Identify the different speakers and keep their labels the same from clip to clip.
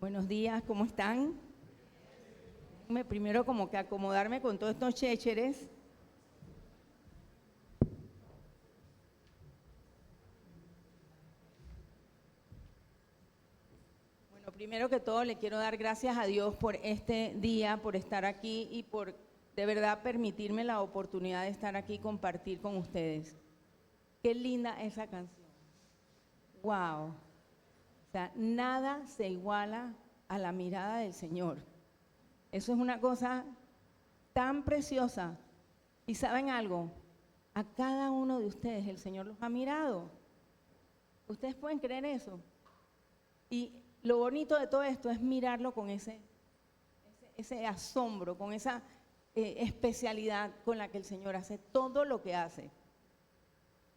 Speaker 1: Buenos días, ¿cómo están? Primero como que acomodarme con todos estos chécheres. Bueno, primero que todo le quiero dar gracias a Dios por este día, por estar aquí y por de verdad permitirme la oportunidad de estar aquí y compartir con ustedes. Qué linda esa canción. Wow. O sea, nada se iguala a la mirada del Señor. Eso es una cosa tan preciosa. Y ¿saben algo? A cada uno de ustedes el Señor los ha mirado. ¿Ustedes pueden creer eso? Y lo bonito de todo esto es mirarlo con ese asombro, con esa especialidad con la que el Señor hace todo lo que hace.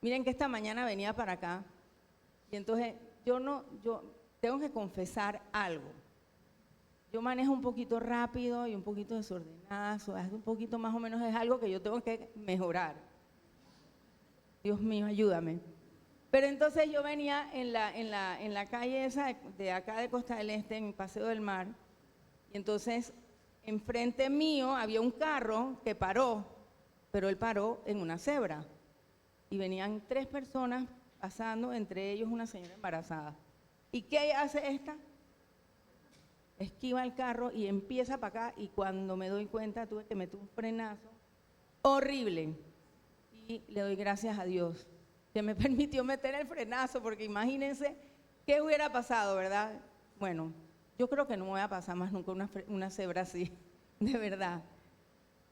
Speaker 1: Miren que esta mañana venía para acá y entonces yo tengo que confesar algo. Yo manejo un poquito rápido y un poquito desordenada, un poquito más o menos es algo que yo tengo que mejorar. Dios mío, ayúdame. Pero entonces yo venía en la calle esa de acá de Costa del Este, en Paseo del Mar, y entonces enfrente mío había un carro que paró, pero él paró en una cebra. Y venían 3 personas pasando, entre ellos una señora embarazada. ¿Y qué hace esta? Esquiva el carro y empieza para acá, y cuando me doy cuenta tuve que meter un frenazo horrible. Y le doy gracias a Dios que me permitió meter el frenazo, porque imagínense qué hubiera pasado, ¿verdad? Bueno, yo creo que no me voy a pasar más nunca una cebra así, de verdad.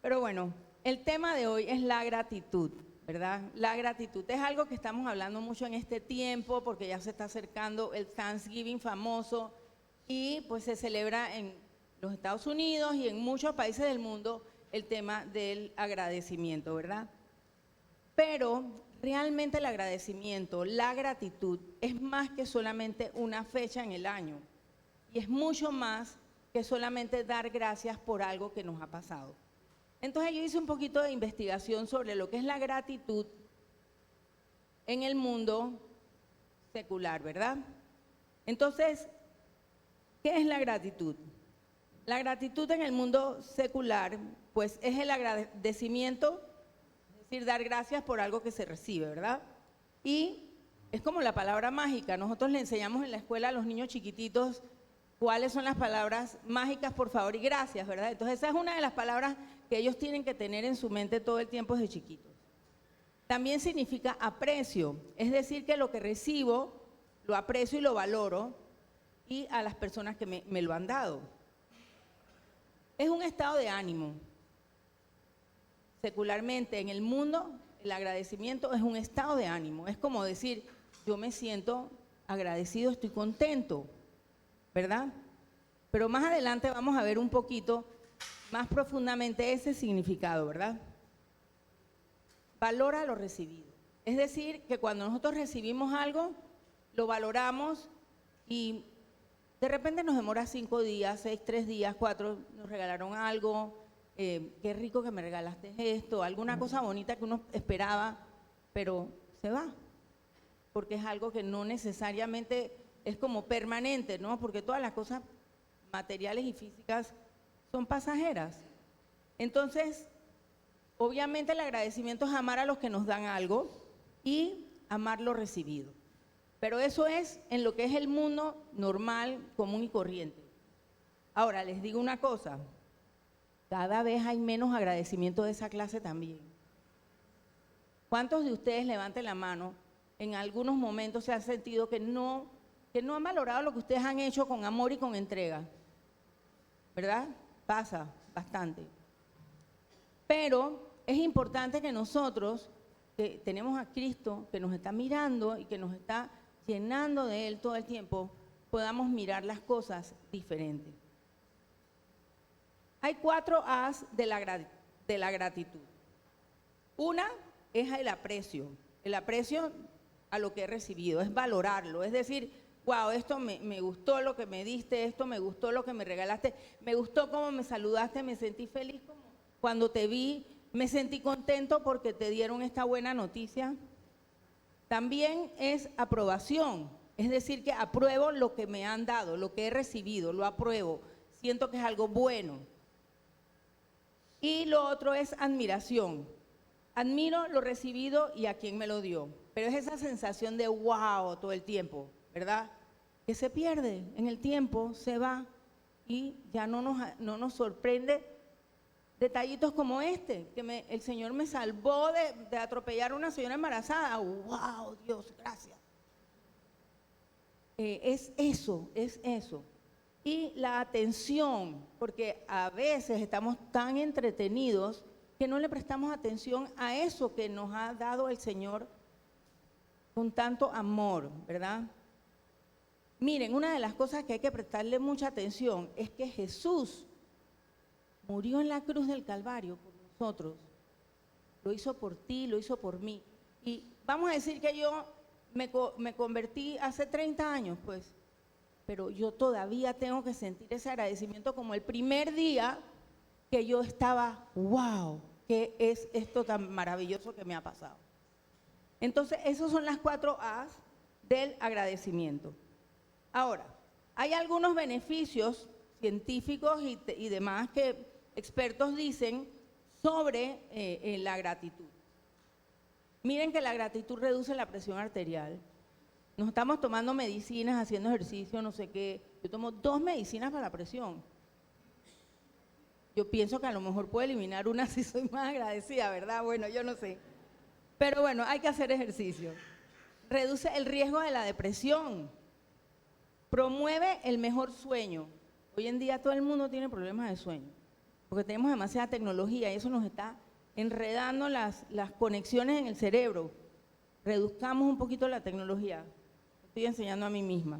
Speaker 1: Pero bueno, el tema de hoy es la gratitud, ¿verdad? La gratitud es algo que estamos hablando mucho en este tiempo, porque ya se está acercando el Thanksgiving famoso, y pues se celebra en los Estados Unidos y en muchos países del mundo el tema del agradecimiento, ¿verdad? Pero realmente el agradecimiento, la gratitud, es más que solamente una fecha en el año, y es mucho más que solamente dar gracias por algo que nos ha pasado. Entonces yo hice un poquito de investigación sobre lo que es la gratitud en el mundo secular, ¿verdad? Entonces, ¿qué es la gratitud? La gratitud en el mundo secular, pues es el agradecimiento, es decir, dar gracias por algo que se recibe, ¿verdad? Y es como la palabra mágica. Nosotros le enseñamos en la escuela a los niños chiquititos cuáles son las palabras mágicas, por favor y gracias, ¿verdad? Entonces esa es una de las palabras que ellos tienen que tener en su mente todo el tiempo desde chiquitos. También significa aprecio, es decir, que lo que recibo lo aprecio y lo valoro, y a las personas que me lo han dado. Es un estado de ánimo. Secularmente en el mundo, el agradecimiento es un estado de ánimo. Es como decir, yo me siento agradecido, estoy contento, ¿verdad? Pero más adelante vamos a ver un poquito más profundamente ese significado, ¿verdad? Valora lo recibido. Es decir, que cuando nosotros recibimos algo, lo valoramos, y de repente nos demora 5 días, 6, 3 días, 4, nos regalaron algo, qué rico que me regalaste esto, alguna cosa bonita que uno esperaba, pero se va, porque es algo que no necesariamente es como permanente, ¿no? Porque todas las cosas materiales y físicas son pasajeras. Entonces, obviamente el agradecimiento es amar a los que nos dan algo y amar lo recibido. Pero eso es en lo que es el mundo normal, común y corriente. Ahora, les digo una cosa, cada vez hay menos agradecimiento de esa clase también. ¿Cuántos de ustedes, levanten la mano, en algunos momentos se han sentido que no han valorado lo que ustedes han hecho con amor y con entrega? ¿Verdad? Pasa bastante. Pero es importante que nosotros, que tenemos a Cristo, que nos está mirando y que nos está llenando de Él todo el tiempo, podamos mirar las cosas diferentes. Hay 4 A's de la gratitud. Una es el aprecio a lo que he recibido, es valorarlo, es decir, wow, esto me gustó lo que me diste, esto me gustó lo que me regalaste, me gustó cómo me saludaste, me sentí feliz cuando te vi, me sentí contento porque te dieron esta buena noticia. También es aprobación, Es decir, que apruebo lo que me han dado, lo que he recibido, lo apruebo. Siento que es algo bueno. Y lo otro es admiración. Admiro lo recibido y a quien me lo dio. Pero es esa sensación de wow todo el tiempo, ¿verdad? Que se pierde en el tiempo, se va y ya no nos sorprende detallitos como este, que el Señor me salvó de atropellar a una señora embarazada. ¡Wow, Dios, gracias! Es eso. Y la atención, porque a veces estamos tan entretenidos que no le prestamos atención a eso que nos ha dado el Señor con tanto amor, ¿verdad? Miren, una de las cosas que hay que prestarle mucha atención es que Jesús murió en la cruz del Calvario por nosotros. Lo hizo por ti, lo hizo por mí. Y vamos a decir que yo me convertí hace 30 años, pues, pero yo todavía tengo que sentir ese agradecimiento como el primer día que yo estaba, wow, ¿qué es esto tan maravilloso que me ha pasado? Entonces, esas son las 4 A's del agradecimiento. Ahora, hay algunos beneficios científicos y demás que expertos dicen sobre la gratitud. Miren que la gratitud reduce la presión arterial. Nos estamos tomando medicinas, haciendo ejercicio, no sé qué. Yo tomo 2 medicinas para la presión. Yo pienso que a lo mejor puedo eliminar una si soy más agradecida, ¿verdad? Bueno, yo no sé. Pero bueno, hay que hacer ejercicio. Reduce el riesgo de la depresión. Promueve el mejor sueño. Hoy en día todo el mundo tiene problemas de sueño, porque tenemos demasiada tecnología y eso nos está enredando las conexiones en el cerebro. Reduzcamos un poquito la tecnología. Estoy enseñando a mí misma.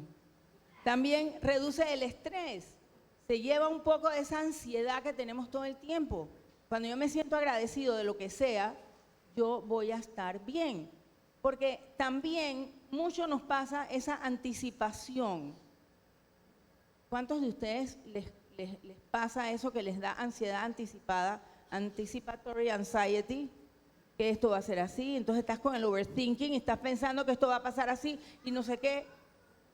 Speaker 1: También reduce el estrés. Se lleva un poco de esa ansiedad que tenemos todo el tiempo. Cuando yo me siento agradecido de lo que sea, yo voy a estar bien. Porque también mucho nos pasa esa anticipación. ¿Cuántos de ustedes les pasa eso que les da ansiedad anticipada, anticipatory anxiety? Que esto va a ser así, entonces estás con el overthinking y estás pensando que esto va a pasar así y no sé qué,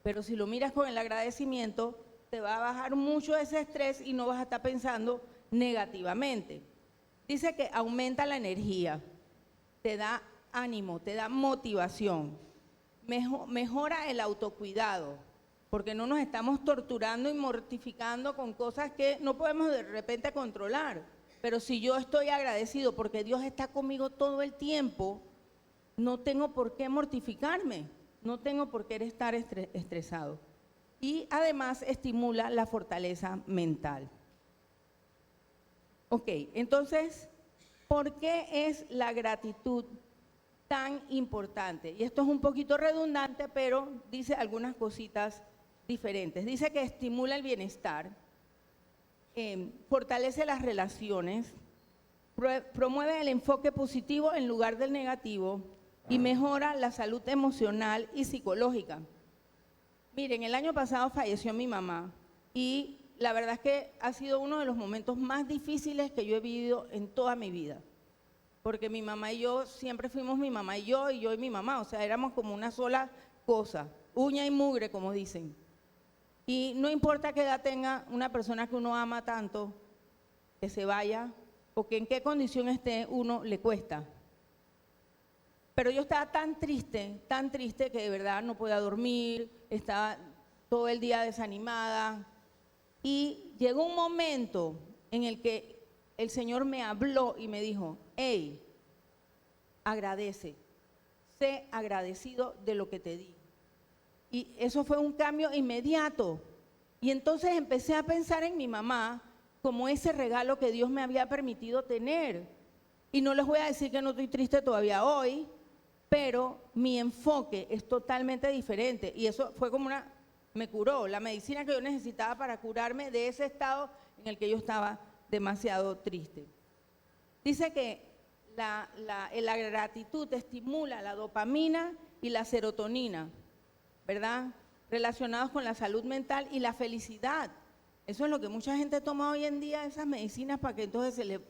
Speaker 1: pero si lo miras con el agradecimiento, te va a bajar mucho ese estrés y no vas a estar pensando negativamente. Dice que aumenta la energía, te da ánimo, te da motivación, mejora el autocuidado, porque no nos estamos torturando y mortificando con cosas que no podemos de repente controlar. Pero si yo estoy agradecido porque Dios está conmigo todo el tiempo, no tengo por qué mortificarme, no tengo por qué estar estresado. Y además estimula la fortaleza mental. Ok, entonces, ¿por qué es la gratitud tan importante? Y esto es un poquito redundante, pero dice algunas cositas diferentes. Dice que estimula el bienestar, fortalece las relaciones, promueve el enfoque positivo en lugar del negativo y mejora la salud emocional y psicológica. Miren, el año pasado falleció mi mamá y la verdad es que ha sido uno de los momentos más difíciles que yo he vivido en toda mi vida. Porque mi mamá y yo siempre fuimos mi mamá y yo y mi mamá, o sea, éramos como una sola cosa, uña y mugre, como dicen. Y no importa qué edad tenga una persona que uno ama tanto, que se vaya, o que en qué condición esté, uno le cuesta. Pero yo estaba tan triste que de verdad no podía dormir, estaba todo el día desanimada. Y llegó un momento en el que el Señor me habló y me dijo, hey, agradece, sé agradecido de lo que te di. Y eso fue un cambio inmediato. Y entonces empecé a pensar en mi mamá como ese regalo que Dios me había permitido tener. Y no les voy a decir que no estoy triste todavía hoy, pero mi enfoque es totalmente diferente. Y eso fue como me curó, la medicina que yo necesitaba para curarme de ese estado en el que yo estaba demasiado triste. Dice que la gratitud estimula la dopamina y la serotonina, ¿verdad? Relacionados con la salud mental y la felicidad. Eso es lo que mucha gente toma hoy en día, esas medicinas, para que entonces se le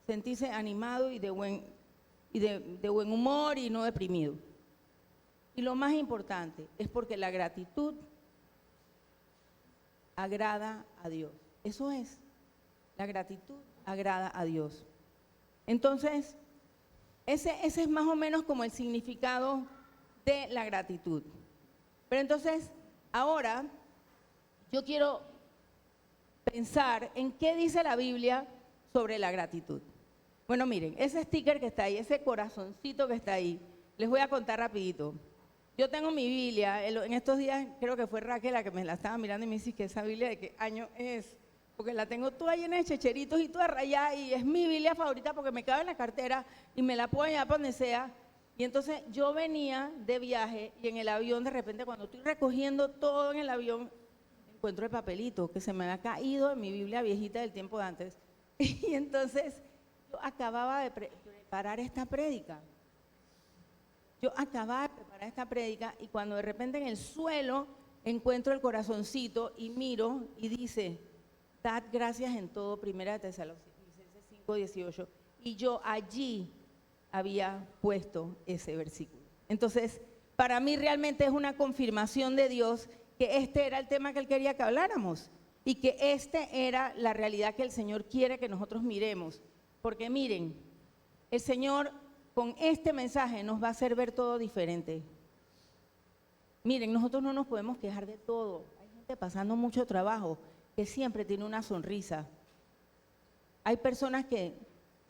Speaker 1: sentirse animado y de buen humor y no deprimido. Y lo más importante es porque la gratitud agrada a Dios. Eso es, la gratitud agrada a Dios. Entonces, ese es más o menos como el significado de la gratitud. Pero entonces, ahora yo quiero pensar en qué dice la Biblia sobre la gratitud. Bueno, miren, ese sticker que está ahí, ese corazoncito que está ahí, les voy a contar rapidito. Yo tengo mi Biblia, en estos días creo que fue Raquel la que me la estaba mirando y me dice que esa Biblia de qué año es, porque la tengo toda llena de checheritos y toda rayada y es mi Biblia favorita porque me cabe en la cartera y me la puedo llevar para donde sea. Y entonces yo venía de viaje y en el avión de repente cuando estoy recogiendo todo en el avión, encuentro el papelito que se me había caído en mi Biblia viejita del tiempo de antes. Y entonces yo acababa de preparar esta prédica. Y cuando de repente en el suelo encuentro el corazoncito y miro y dice, dad gracias en todo, 1 Tesalonicenses 5:18. Y yo allí había puesto ese versículo. Entonces, para mí realmente es una confirmación de Dios que este era el tema que Él quería que habláramos y que este era la realidad que el Señor quiere que nosotros miremos. Porque miren, el Señor con este mensaje nos va a hacer ver todo diferente. Miren, nosotros no nos podemos quejar de todo. Hay gente pasando mucho trabajo que siempre tiene una sonrisa. Hay personas que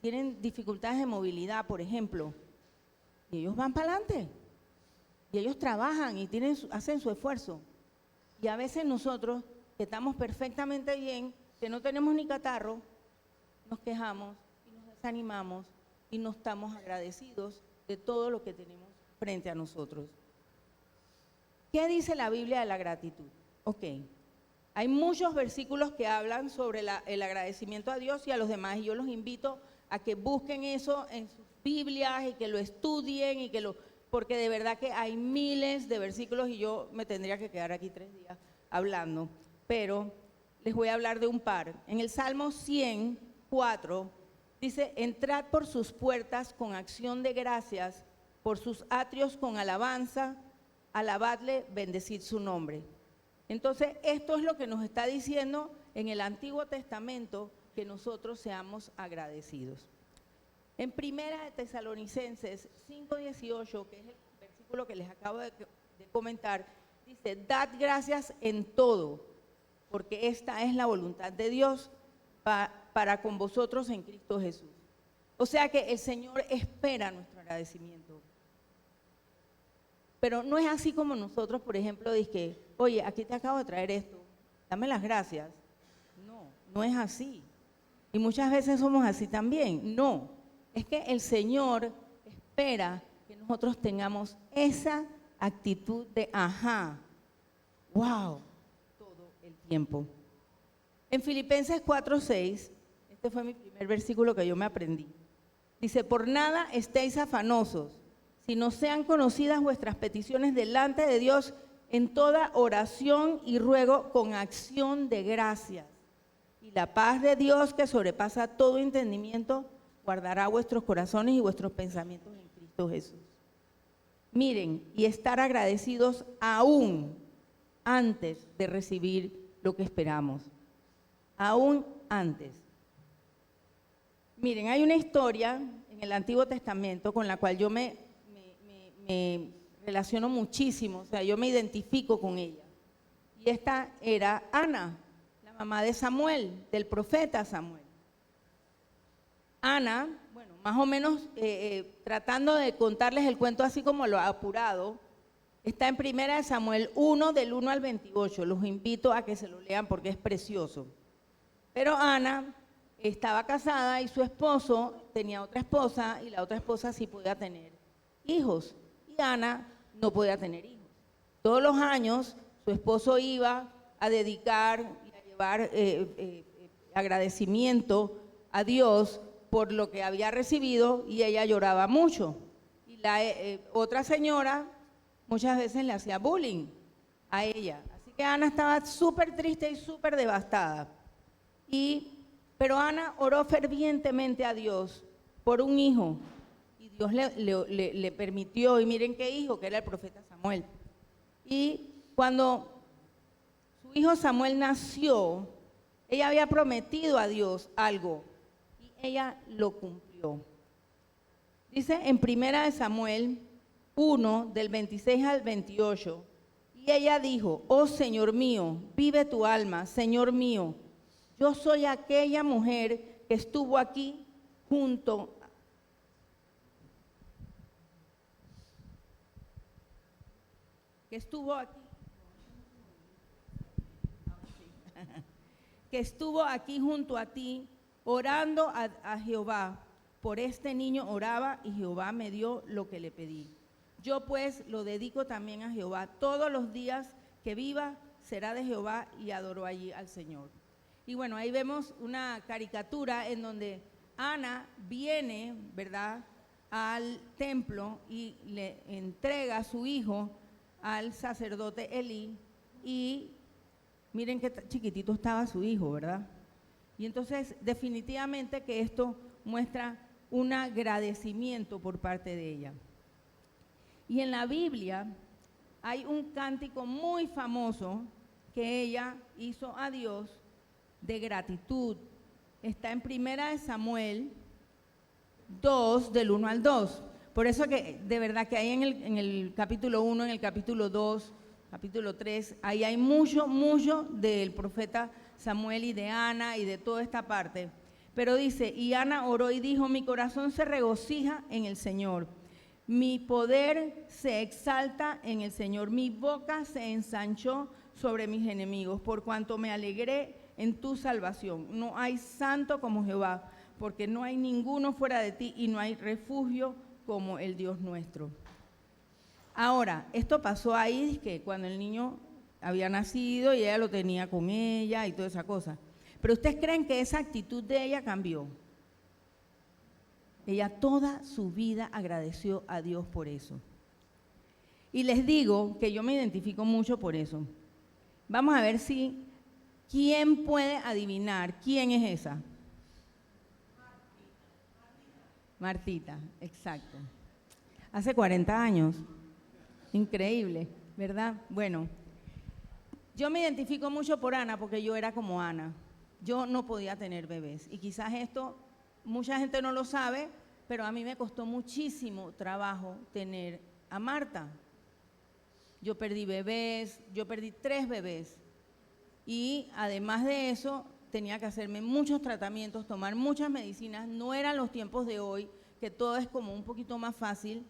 Speaker 1: tienen dificultades de movilidad, por ejemplo, y ellos van para adelante. Y ellos trabajan y hacen su esfuerzo. Y a veces nosotros, que estamos perfectamente bien, que no tenemos ni catarro, nos quejamos y nos desanimamos y no estamos agradecidos de todo lo que tenemos frente a nosotros. ¿Qué dice la Biblia de la gratitud? Ok, hay muchos versículos que hablan sobre el agradecimiento a Dios y a los demás, y yo los invito a que busquen eso en sus Biblias y que lo estudien y porque de verdad que hay miles de versículos y yo me tendría que quedar aquí 3 días hablando, pero les voy a hablar de un par. En el Salmo 104 dice, entrad por sus puertas con acción de gracias, por sus atrios con alabanza, alabadle, bendecid su nombre. Entonces, esto es lo que nos está diciendo en el Antiguo Testamento, que nosotros seamos agradecidos. En 1 Tesalonicenses 5:18, que es el versículo que les acabo de comentar, dice, dad gracias en todo, porque esta es la voluntad de Dios para con vosotros en Cristo Jesús. O sea que el Señor espera nuestro agradecimiento. Pero no es así como nosotros, por ejemplo, dice, oye, aquí te acabo de traer esto, dame las gracias. No, no es así. Y muchas veces somos así también. No, es que el Señor espera que nosotros tengamos esa actitud de ajá, wow, todo el tiempo. En Filipenses 4:6, este fue mi primer versículo que yo me aprendí. Dice, por nada estéis afanosos, sino sean conocidas vuestras peticiones delante de Dios en toda oración y ruego con acción de gracias. Y la paz de Dios, que sobrepasa todo entendimiento, guardará vuestros corazones y vuestros pensamientos en Cristo Jesús. Miren, y estar agradecidos aún antes de recibir lo que esperamos. Aún antes. Miren, hay una historia en el Antiguo Testamento con la cual yo me relaciono muchísimo, o sea, yo me identifico con ella. Y esta era Ana, la mamá de Samuel, del profeta Samuel. Ana, bueno, más o menos tratando de contarles el cuento así como lo ha apurado, está en 1 Samuel 1, del 1 al 28. Los invito a que se lo lean porque es precioso. Pero Ana estaba casada y su esposo tenía otra esposa y la otra esposa sí podía tener hijos. Y Ana no podía tener hijos. Todos los años su esposo iba a dedicar y a llevar agradecimiento a Dios por lo que había recibido y ella lloraba mucho. Y la otra señora muchas veces le hacía bullying a ella. Así que Ana estaba súper triste y súper devastada. Pero Ana oró fervientemente a Dios por un hijo y Dios le permitió, y miren qué hijo, que era el profeta Samuel. Y cuando su hijo Samuel nació, ella había prometido a Dios algo y ella lo cumplió. Dice en 1 Samuel 1, del 26 al 28, y ella dijo: oh Señor mío, vive tu alma, Señor mío, yo soy aquella mujer que estuvo aquí junto junto a ti, orando a Jehová. Por este niño oraba y Jehová me dio lo que le pedí. Yo pues lo dedico también a Jehová. Todos los días que viva será de Jehová, y adoró allí al Señor. Y bueno, ahí vemos una caricatura en donde Ana viene, ¿verdad?, al templo y le entrega a su hijo al sacerdote Elí, y miren qué chiquitito estaba su hijo, ¿verdad? Y entonces definitivamente que esto muestra un agradecimiento por parte de ella. Y en la Biblia hay un cántico muy famoso que ella hizo a Dios de gratitud. Está en 1 Samuel 2, del 1 al 2. Por eso que de verdad que ahí en el capítulo 1, en el capítulo 2, capítulo 3, ahí hay mucho del profeta Samuel y de Ana y de toda esta parte. Pero dice: y Ana oró y dijo: mi corazón se regocija en el Señor, mi poder se exalta en el Señor, mi boca se ensanchó sobre mis enemigos, por cuanto me alegré en tu salvación. No hay santo como Jehová, porque no hay ninguno fuera de ti, y no hay refugio como el Dios nuestro. Ahora, esto pasó ahí, que cuando el niño había nacido y ella lo tenía con ella y toda esa cosa. Pero ¿ustedes creen que esa actitud de ella cambió? Ella toda su vida agradeció a Dios por eso. Y les digo que yo me identifico mucho por eso. Vamos a ver si, ¿quién puede adivinar quién es esa? Martita, exacto. Hace 40 años. Increíble, ¿verdad? Bueno, yo me identifico mucho por Ana porque yo era como Ana. Yo no podía tener bebés. Y quizás esto, mucha gente no lo sabe, pero a mí me costó muchísimo trabajo tener a Marta. Yo perdí bebés, yo perdí 3 bebés. Y además de eso, tenía que hacerme muchos tratamientos, tomar muchas medicinas. No eran los tiempos de hoy, que todo es como un poquito más fácil.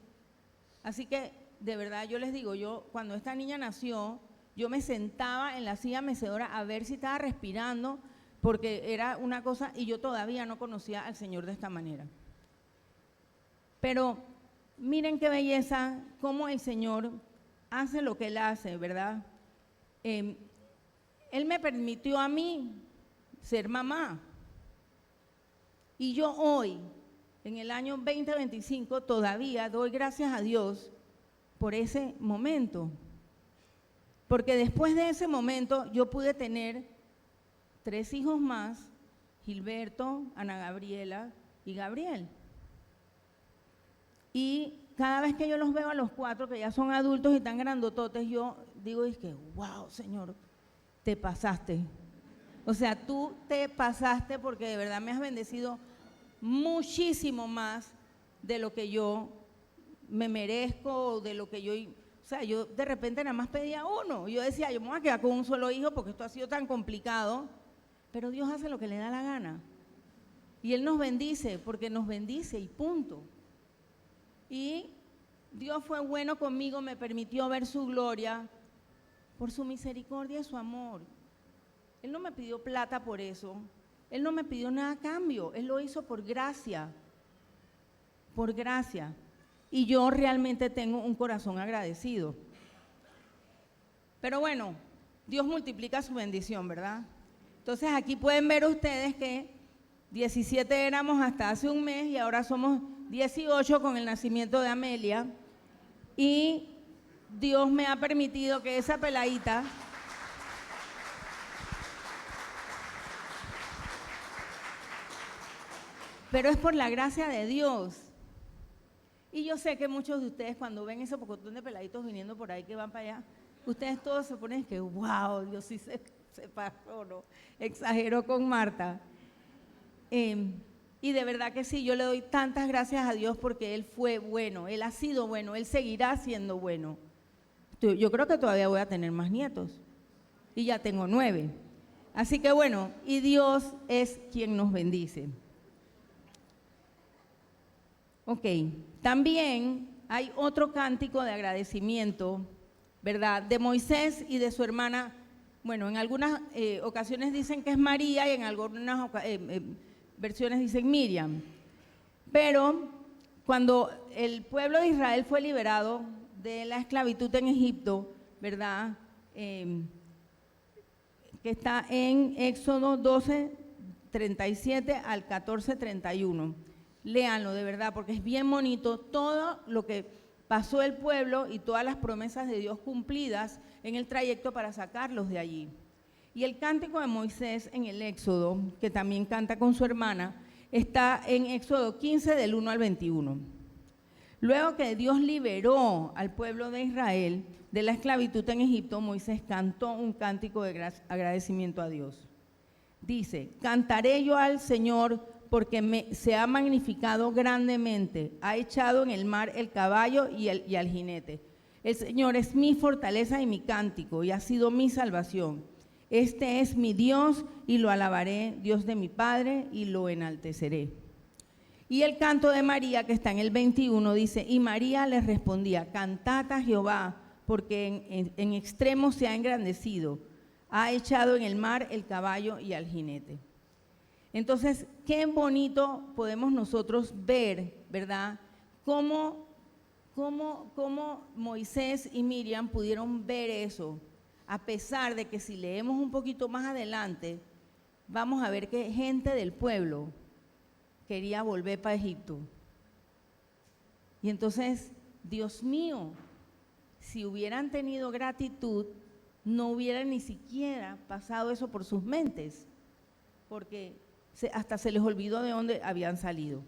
Speaker 1: Así que, de verdad, yo les digo, yo cuando esta niña nació, yo me sentaba en la silla mecedora a ver si estaba respirando, porque era una cosa, y yo todavía no conocía al Señor de esta manera. Pero miren qué belleza, cómo el Señor hace lo que Él hace, ¿verdad? Él me permitió a mí ser mamá. Y yo hoy, en el año 2025, todavía doy gracias a Dios por ese momento. Porque después de ese momento yo pude tener 3 hijos más: Gilberto, Ana Gabriela y Gabriel. Y cada vez que yo los veo a los 4, que ya son adultos y tan grandototes, yo digo, es que, wow, Señor, te pasaste. O sea, tú te pasaste, porque de verdad me has bendecido muchísimo más de lo que yo me merezco, de lo que yo… O sea, yo de repente nada más pedía uno. Yo decía, yo me voy a quedar con un solo hijo porque esto ha sido tan complicado. Pero Dios hace lo que le da la gana. Y Él nos bendice porque nos bendice y punto. Y Dios fue bueno conmigo, me permitió ver su gloria por su misericordia y su amor. Él no me pidió plata por eso. Él no me pidió nada a cambio. Él lo hizo por gracia. Por gracia. Y yo realmente tengo un corazón agradecido. Pero bueno, Dios multiplica su bendición, ¿verdad? Entonces aquí pueden ver ustedes que 17 éramos hasta hace un mes y ahora somos 18 con el nacimiento de Amelia. Y Dios me ha permitido que esa peladita… Pero es por la gracia de Dios. Y yo sé que muchos de ustedes cuando ven ese pocotón de peladitos viniendo por ahí que van para allá, ustedes todos se ponen que, wow, Dios sí se pasó, ¿no? Exageró con Marta. Y de verdad que sí, yo le doy tantas gracias a Dios porque Él fue bueno, Él ha sido bueno, Él seguirá siendo bueno. Yo creo que todavía voy a tener más nietos y ya tengo 9. Así que bueno, y Dios es quien nos bendice. Ok, también hay otro cántico de agradecimiento, ¿verdad? De Moisés y de su hermana. Bueno, en algunas ocasiones dicen que es María y en algunas versiones dicen Miriam. Pero cuando el pueblo de Israel fue liberado de la esclavitud en Egipto, ¿verdad? Que está en Éxodo 12, 37 al 14, 31. Léanlo de verdad porque es bien bonito todo lo que pasó el pueblo y todas las promesas de Dios cumplidas en el trayecto para sacarlos de allí. Y el cántico de Moisés en el Éxodo, que también canta con su hermana, está en Éxodo 15 del 1 al 21. Luego que Dios liberó al pueblo de Israel de la esclavitud en Egipto, Moisés cantó un cántico de agradecimiento a Dios. Dice, cantaré yo al Señor porque se ha magnificado grandemente, ha echado en el mar el caballo y al jinete. El Señor es mi fortaleza y mi cántico y ha sido mi salvación. Este es mi Dios y lo alabaré, Dios de mi Padre, y lo enalteceré. Y el canto de María, que está en el 21, dice, y María les respondía, cantad a Jehová, porque en extremo se ha engrandecido, ha echado en el mar el caballo y al jinete. Entonces, qué bonito podemos nosotros ver, ¿verdad? Cómo Moisés y Miriam pudieron ver eso, a pesar de que si leemos un poquito más adelante, vamos a ver que gente del pueblo quería volver para Egipto. Y entonces, Dios mío, si hubieran tenido gratitud, no hubiera ni siquiera pasado eso por sus mentes, porque hasta se les olvidó de dónde habían salido.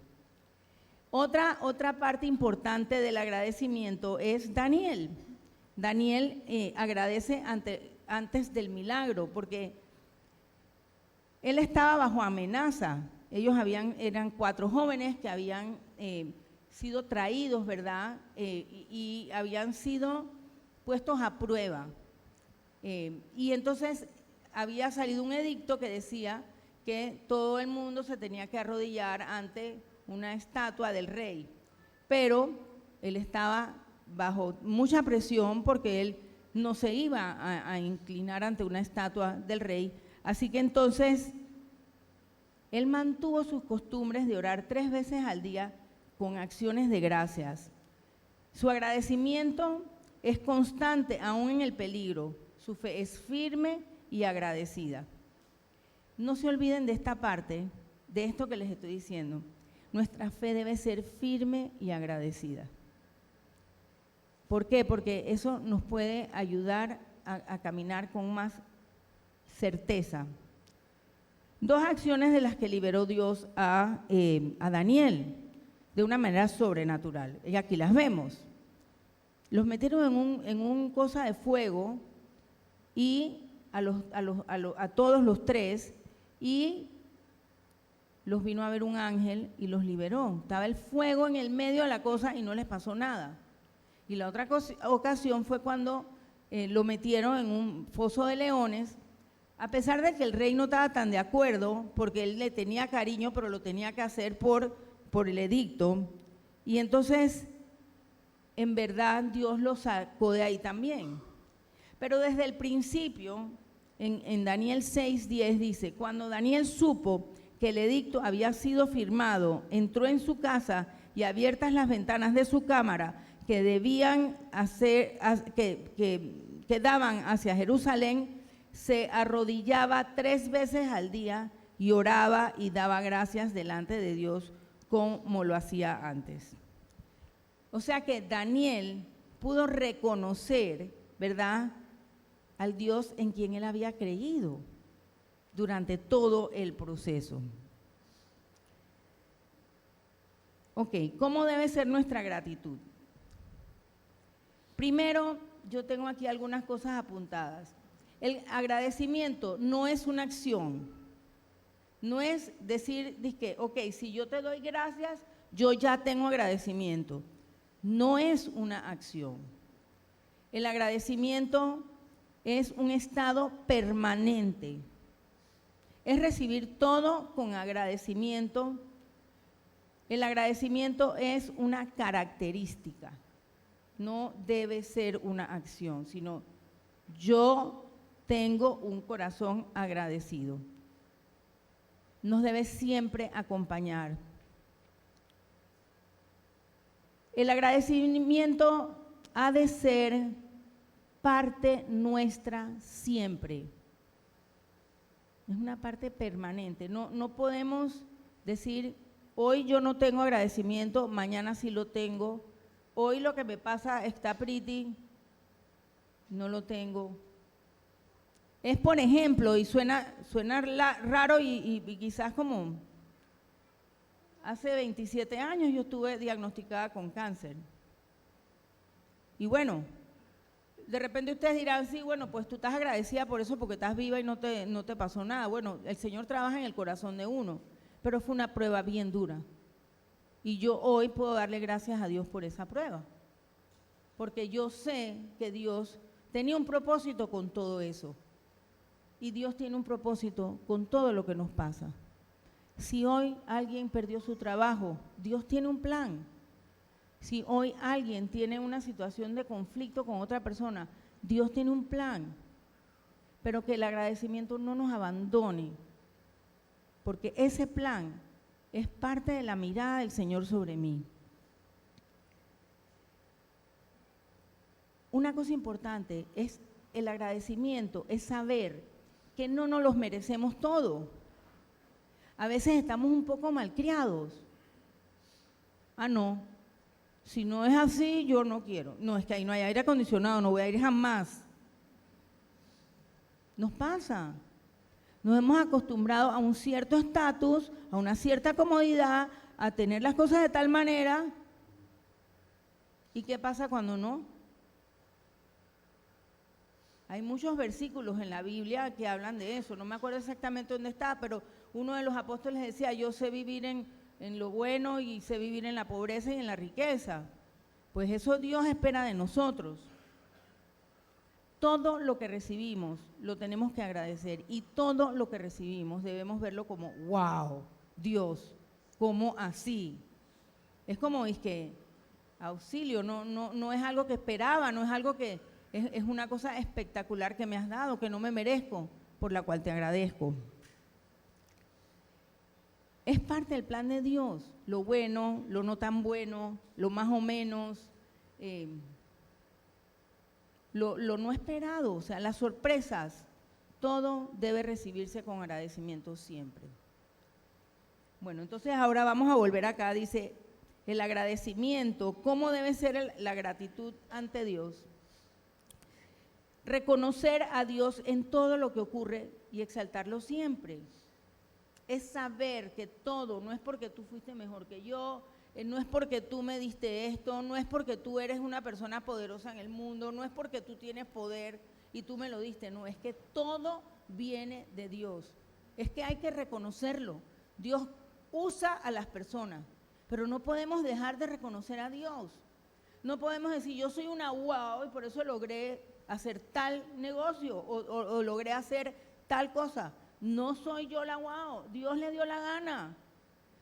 Speaker 1: Otra parte importante del agradecimiento es Daniel. Daniel agradece antes del milagro, porque él estaba bajo amenaza. Ellos eran 4 jóvenes que habían sido traídos, ¿verdad? Y habían sido puestos a prueba. Y entonces había salido un edicto que decía que todo el mundo se tenía que arrodillar ante una estatua del rey, pero él estaba bajo mucha presión porque él no se iba a inclinar ante una estatua del rey, así que entonces él mantuvo sus costumbres de orar 3 veces al día con acciones de gracias. Su agradecimiento es constante aún en el peligro, su fe es firme y agradecida. No se olviden de esta parte, de esto que les estoy diciendo. Nuestra fe debe ser firme y agradecida. ¿Por qué? Porque eso nos puede ayudar a caminar con más certeza. 2 acciones de las que liberó Dios a Daniel de una manera sobrenatural. Y aquí las vemos. Los metieron en un cosa de fuego y a todos los 3 y los vino a ver un ángel y los liberó. Estaba el fuego en el medio de la cosa y no les pasó nada. Y la otra ocasión fue cuando lo metieron en un foso de leones, a pesar de que el rey no estaba tan de acuerdo, porque él le tenía cariño, pero lo tenía que hacer por el edicto. Y entonces, en verdad, Dios lo sacó de ahí también. Pero desde el principio, en Daniel 6:10 dice, cuando Daniel supo que el edicto había sido firmado, entró en su casa y abiertas las ventanas de su cámara que daban hacia Jerusalén, se arrodillaba 3 veces al día y oraba y daba gracias delante de Dios como lo hacía antes. O sea que Daniel pudo reconocer, ¿verdad?, al Dios en quien él había creído durante todo el proceso. Ok, ¿cómo debe ser nuestra gratitud? Primero, yo tengo aquí algunas cosas apuntadas. El agradecimiento no es una acción, no es decir, ok, si yo te doy gracias, yo ya tengo agradecimiento. No es una acción. El agradecimiento es un estado permanente. Es recibir todo con agradecimiento. El agradecimiento es una característica. No debe ser una acción, sino yo tengo un corazón agradecido. Nos debe siempre acompañar. El agradecimiento ha de ser parte nuestra siempre. Es una parte permanente. No podemos decir, hoy yo no tengo agradecimiento, mañana sí lo tengo. Hoy lo que me pasa está pretty, no lo tengo. Es, por ejemplo, y suena raro y quizás como hace 27 años yo estuve diagnosticada con cáncer. Y bueno, de repente ustedes dirán, sí, bueno, pues tú estás agradecida por eso porque estás viva y no te pasó nada. Bueno, el Señor trabaja en el corazón de uno, pero fue una prueba bien dura. Y yo hoy puedo darle gracias a Dios por esa prueba, porque yo sé que Dios tenía un propósito con todo eso. Y Dios tiene un propósito con todo lo que nos pasa. Si hoy alguien perdió su trabajo, Dios tiene un plan. Si hoy alguien tiene una situación de conflicto con otra persona, Dios tiene un plan. Pero que el agradecimiento no nos abandone, porque ese plan es parte de la mirada del Señor sobre mí. Una cosa importante es el agradecimiento, es saber que no nos los merecemos todo. A veces estamos un poco malcriados. Ah, no, si no es así, yo no quiero. No, es que ahí no hay aire acondicionado, no voy a ir jamás. Nos pasa. Nos hemos acostumbrado a un cierto estatus, a una cierta comodidad, a tener las cosas de tal manera. ¿Y qué pasa cuando no? Hay muchos versículos en la Biblia que hablan de eso. No me acuerdo exactamente dónde está, pero uno de los apóstoles decía, yo sé vivir en lo bueno y sé vivir en la pobreza y en la riqueza. Pues eso Dios espera de nosotros. Todo lo que recibimos lo tenemos que agradecer y todo lo que recibimos debemos verlo como, wow, Dios, ¿cómo así? Es como, es que auxilio, no es algo que esperaba, no es algo que, es una cosa espectacular que me has dado, que no me merezco, por la cual te agradezco. Es parte del plan de Dios, lo bueno, lo no tan bueno, lo más o menos, lo no esperado, o sea, las sorpresas, todo debe recibirse con agradecimiento siempre. Bueno, entonces ahora vamos a volver acá, dice, el agradecimiento, ¿cómo debe ser la gratitud ante Dios? Reconocer a Dios en todo lo que ocurre y exaltarlo siempre. Es saber que todo, no es porque tú fuiste mejor que yo, no es porque tú me diste esto, no es porque tú eres una persona poderosa en el mundo, no es porque tú tienes poder y tú me lo diste, no, es que todo viene de Dios. Es que hay que reconocerlo. Dios usa a las personas, pero no podemos dejar de reconocer a Dios. No podemos decir, yo soy una wow y por eso logré hacer tal negocio o logré hacer tal cosa. No soy yo la wow, Dios le dio la gana.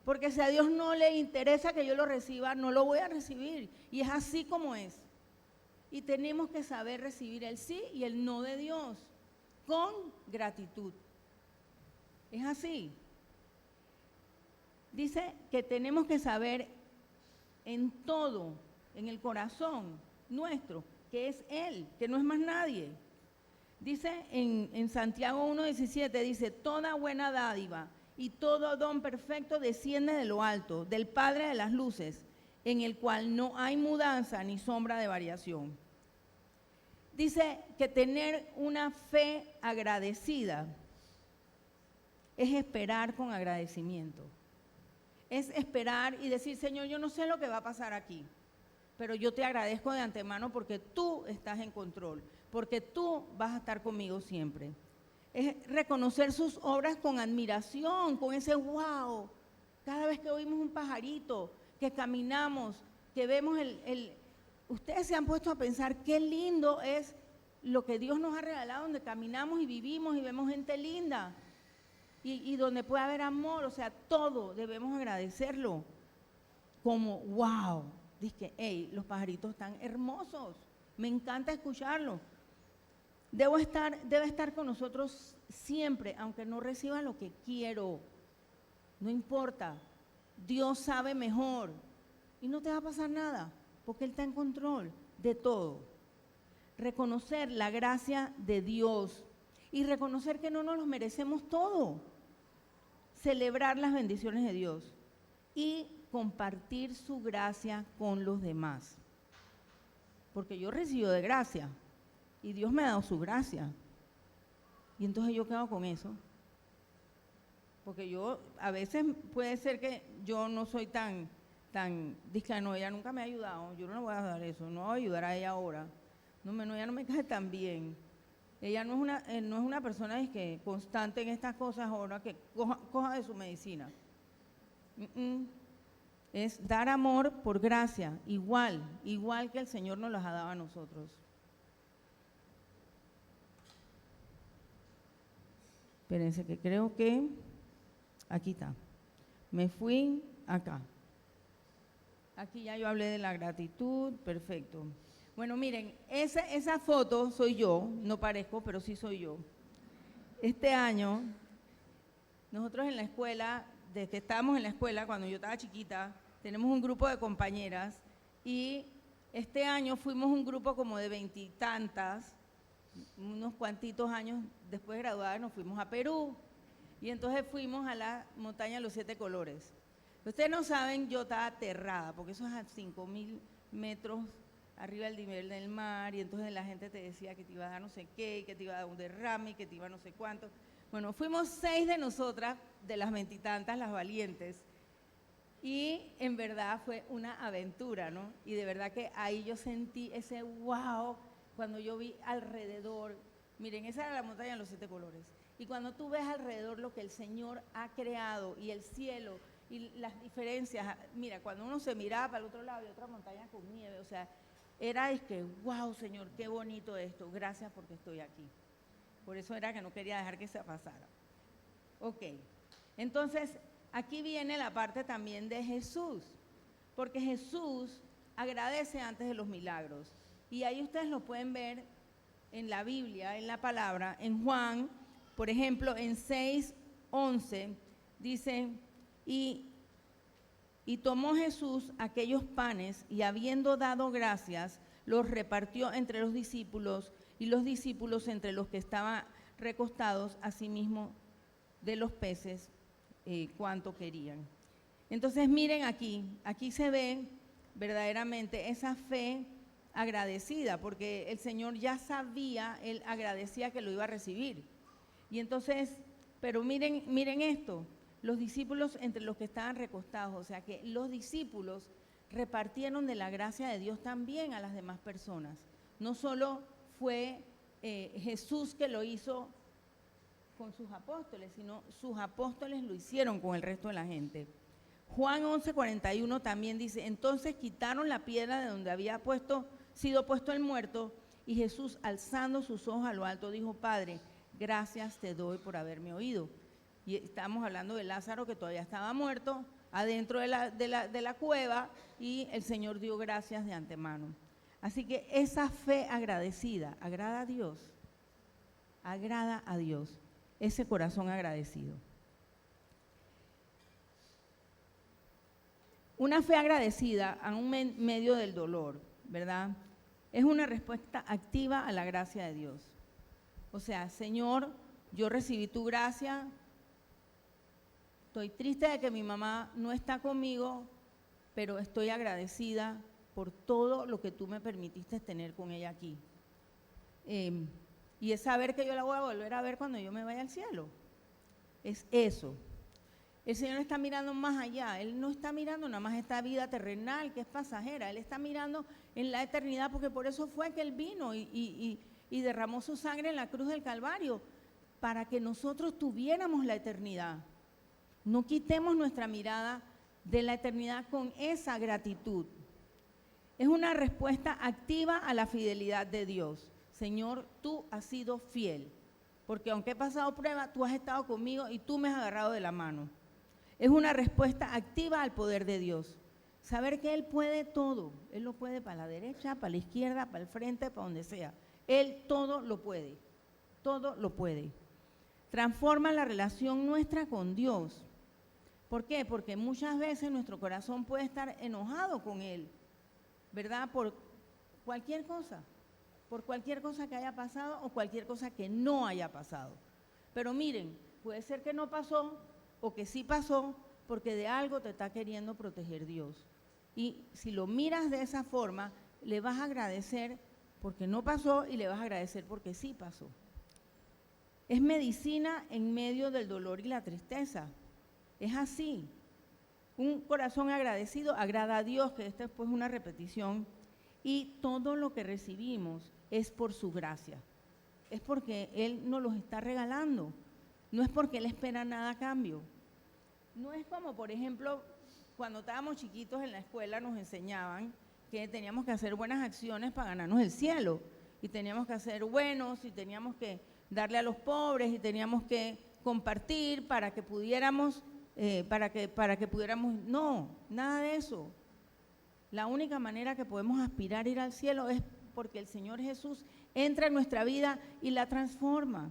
Speaker 1: Porque si a Dios no le interesa que yo lo reciba, no lo voy a recibir. Y es así como es. Y tenemos que saber recibir el sí y el no de Dios con gratitud. Es así. Dice que tenemos que saber en todo, en el corazón nuestro, que es Él, que no es más nadie. Dice en Santiago 1:17, dice, toda buena dádiva y todo don perfecto desciende de lo alto, del Padre de las luces, en el cual no hay mudanza ni sombra de variación. Dice que tener una fe agradecida es esperar con agradecimiento. es esperar y decir, Señor, yo no sé lo que va a pasar aquí, pero yo te agradezco de antemano porque tú estás en control, porque tú vas a estar conmigo siempre. Es reconocer sus obras con admiración, con ese wow. Cada vez que oímos un pajarito, que caminamos, que vemos ustedes se han puesto a pensar qué lindo es lo que Dios nos ha regalado, donde caminamos y vivimos y vemos gente linda y donde puede haber amor, o sea, todo debemos agradecerlo como wow. Dice, hey, los pajaritos están hermosos, me encanta escucharlo. Debe estar con nosotros siempre, aunque no reciba lo que quiero, no importa, Dios sabe mejor y no te va a pasar nada, porque Él está en control de todo. Reconocer la gracia de Dios y reconocer que no nos lo merecemos todo. Celebrar las bendiciones de Dios y compartir su gracia con los demás. Porque yo recibo de gracia y Dios me ha dado su gracia. Y entonces yo quedo con eso. Porque yo, a veces puede ser que yo no soy tan, dice, no, ella nunca me ha ayudado, yo no le voy a dar eso, no voy a ayudar a ella ahora. No, ella no me cae tan bien. Ella no es una persona constante en estas cosas ahora, que coja de su medicina. Es dar amor por gracia, igual que el Señor nos las ha dado a nosotros. Espérense que creo que, aquí está, me fui acá. Aquí ya yo hablé de la gratitud, perfecto. Bueno, miren, esa foto soy yo, no parezco, pero sí soy yo. Este año, nosotros en la escuela, desde que estábamos en la escuela, cuando yo estaba chiquita, tenemos un grupo de compañeras y este año fuimos un grupo como de 20 y tantas, unos cuantitos años después de graduar nos fuimos a Perú y entonces fuimos a la montaña de los 7 colores. Ustedes no saben, yo estaba aterrada porque eso es a 5.000 metros arriba del nivel del mar y entonces la gente te decía que te iba a dar no sé qué, que te iba a dar un derrame, que te iba a no sé cuánto. Bueno, fuimos 6 de nosotras, de las 20 y tantas, las valientes, y en verdad fue una aventura, ¿no? Y de verdad que ahí yo sentí ese wow cuando yo vi alrededor. Miren, esa era la montaña de los 7 colores. Y cuando tú ves alrededor lo que el Señor ha creado y el cielo y las diferencias, mira, cuando uno se miraba para el otro lado y otra montaña con nieve, o sea, era wow, Señor, qué bonito esto, gracias porque estoy aquí. Por eso era que no quería dejar que se pasara. Ok, entonces aquí viene la parte también de Jesús, porque Jesús agradece antes de los milagros. Y ahí ustedes lo pueden ver en la Biblia, en la palabra, en Juan, por ejemplo, en 6:11, dice, y tomó Jesús aquellos panes y habiendo dado gracias, los repartió entre los discípulos y los discípulos entre los que estaban recostados, asimismo de los peces, cuanto querían. Entonces miren aquí se ve verdaderamente esa fe agradecida, porque el Señor ya sabía, Él agradecía que lo iba a recibir. Y entonces, pero miren esto, los discípulos entre los que estaban recostados, o sea que los discípulos repartieron de la gracia de Dios también a las demás personas. No solo fue Jesús que lo hizo con sus apóstoles, sino sus apóstoles lo hicieron con el resto de la gente. Juan 11:41 también dice, entonces quitaron la piedra de donde había sido puesto el muerto, y Jesús, alzando sus ojos a lo alto, dijo, Padre, gracias te doy por haberme oído. Y estamos hablando de Lázaro, que todavía estaba muerto, adentro de la cueva, y el Señor dio gracias de antemano. Así que esa fe agradecida agrada a Dios, ese corazón agradecido. Una fe agradecida aún medio del dolor, ¿verdad? Es una respuesta activa a la gracia de Dios. O sea, Señor, yo recibí tu gracia, estoy triste de que mi mamá no está conmigo, pero estoy agradecida por todo lo que tú me permitiste tener con ella aquí. Y es saber que yo la voy a volver a ver cuando yo me vaya al cielo. Es eso. El Señor está mirando más allá. Él no está mirando nada más esta vida terrenal que es pasajera. Él está mirando en la eternidad, porque por eso fue que Él vino y derramó su sangre en la cruz del Calvario, para que nosotros tuviéramos la eternidad. No quitemos nuestra mirada de la eternidad con esa gratitud. Es una respuesta activa a la fidelidad de Dios. Señor, tú has sido fiel, porque aunque he pasado prueba, tú has estado conmigo y tú me has agarrado de la mano. Es una respuesta activa al poder de Dios. Saber que Él puede todo. Él lo puede para la derecha, para la izquierda, para el frente, para donde sea. Él todo lo puede. Todo lo puede. Transforma la relación nuestra con Dios. ¿Por qué? Porque muchas veces nuestro corazón puede estar enojado con Él, ¿verdad? Por cualquier cosa que haya pasado o cualquier cosa que no haya pasado. Pero miren, puede ser que no pasó o que sí pasó, porque de algo te está queriendo proteger Dios. Y si lo miras de esa forma, le vas a agradecer porque no pasó y le vas a agradecer porque sí pasó. Es medicina en medio del dolor y la tristeza. Es así. Un corazón agradecido agrada a Dios, que esta es pues una repetición, y todo lo que recibimos es por su gracia. Es porque Él nos los está regalando. No es porque Él espera nada a cambio. No es como, por ejemplo, cuando estábamos chiquitos en la escuela nos enseñaban que teníamos que hacer buenas acciones para ganarnos el cielo. Y teníamos que hacer buenos, y teníamos que darle a los pobres, y teníamos que compartir para que pudiéramos, no, nada de eso. La única manera que podemos aspirar a ir al cielo es porque el Señor Jesús entra en nuestra vida y la transforma.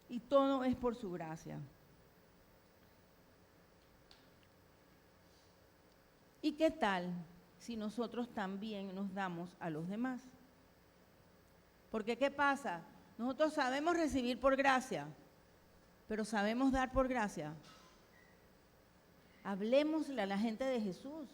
Speaker 1: Y todo es por su gracia. ¿Y qué tal si nosotros también nos damos a los demás? Porque ¿qué pasa? Nosotros sabemos recibir por gracia, pero ¿sabemos dar por gracia? Hablemosle a la gente de Jesús,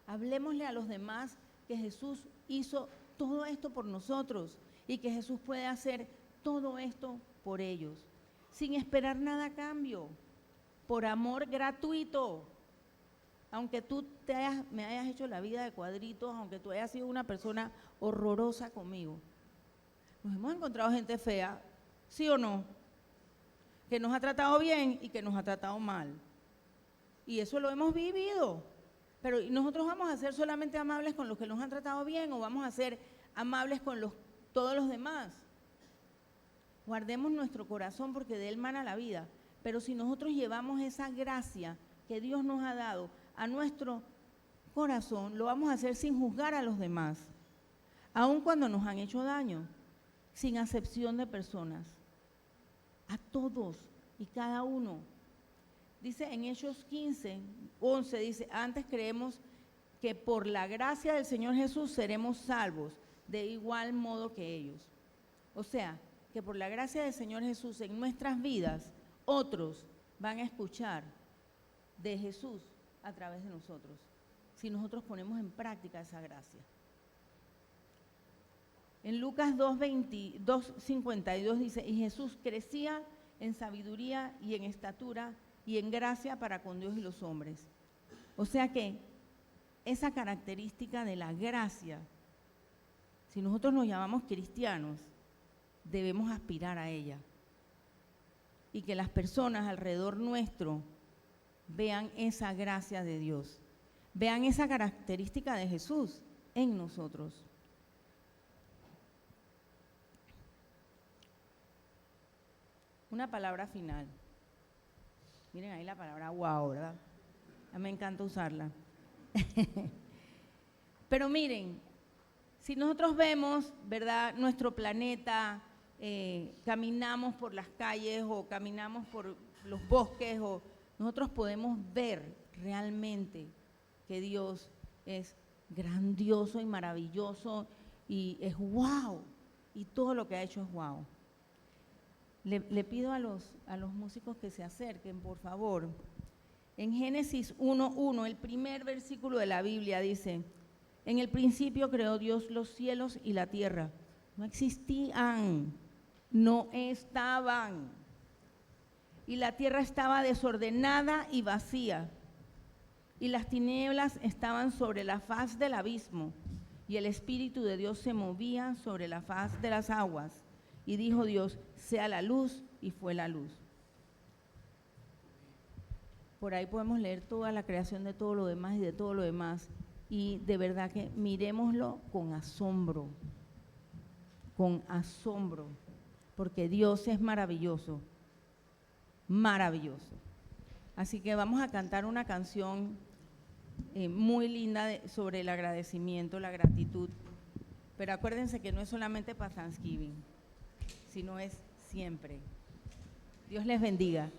Speaker 1: hablemosle a los demás que Jesús hizo todo esto por nosotros y que Jesús puede hacer todo esto por ellos, sin esperar nada a cambio, por amor gratuito. Aunque tú me hayas hecho la vida de cuadritos, aunque tú hayas sido una persona horrorosa conmigo. Nos hemos encontrado gente fea, ¿sí o no? Que nos ha tratado bien y que nos ha tratado mal. Y eso lo hemos vivido. Pero nosotros vamos a ser solamente amables con los que nos han tratado bien, o vamos a ser amables con todos los demás. Guardemos nuestro corazón, porque de él mana la vida. Pero si nosotros llevamos esa gracia que Dios nos ha dado a nuestro corazón, lo vamos a hacer sin juzgar a los demás, aun cuando nos han hecho daño, sin acepción de personas, a todos y cada uno. Dice en Hechos 15:11, dice: antes creemos que por la gracia del Señor Jesús seremos salvos, de igual modo que ellos. O sea, que por la gracia del Señor Jesús en nuestras vidas, otros van a escuchar de Jesús a través de nosotros, si nosotros ponemos en práctica esa gracia. En Lucas 2:52 dice: y Jesús crecía en sabiduría y en estatura y en gracia para con Dios y los hombres. O sea que esa característica de la gracia, si nosotros nos llamamos cristianos, debemos aspirar a ella. Y que las personas alrededor nuestro vean esa gracia de Dios, vean esa característica de Jesús en nosotros. Una palabra final. Miren ahí la palabra wow, ¿verdad? A mí me encanta usarla. Pero miren, si nosotros vemos, ¿verdad?, nuestro planeta, caminamos por las calles o caminamos por los bosques, o nosotros podemos ver realmente que Dios es grandioso y maravilloso y es wow, y todo lo que ha hecho es wow. Le pido a los músicos que se acerquen, por favor. En Génesis 1:1, el primer versículo de la Biblia dice: en el principio creó Dios los cielos y la tierra. No existían, no estaban. y la tierra estaba desordenada y vacía, y las tinieblas estaban sobre la faz del abismo, y el Espíritu de Dios se movía sobre la faz de las aguas. Y dijo Dios, sea la luz, y fue la luz. Por ahí podemos leer toda la creación de todo lo demás y de todo lo demás. Y de verdad que miremoslo con asombro, porque Dios es maravilloso, maravilloso. Así que vamos a cantar una canción muy linda sobre el agradecimiento, la gratitud. Pero acuérdense que no es solamente para Thanksgiving, sino es siempre. Dios les bendiga.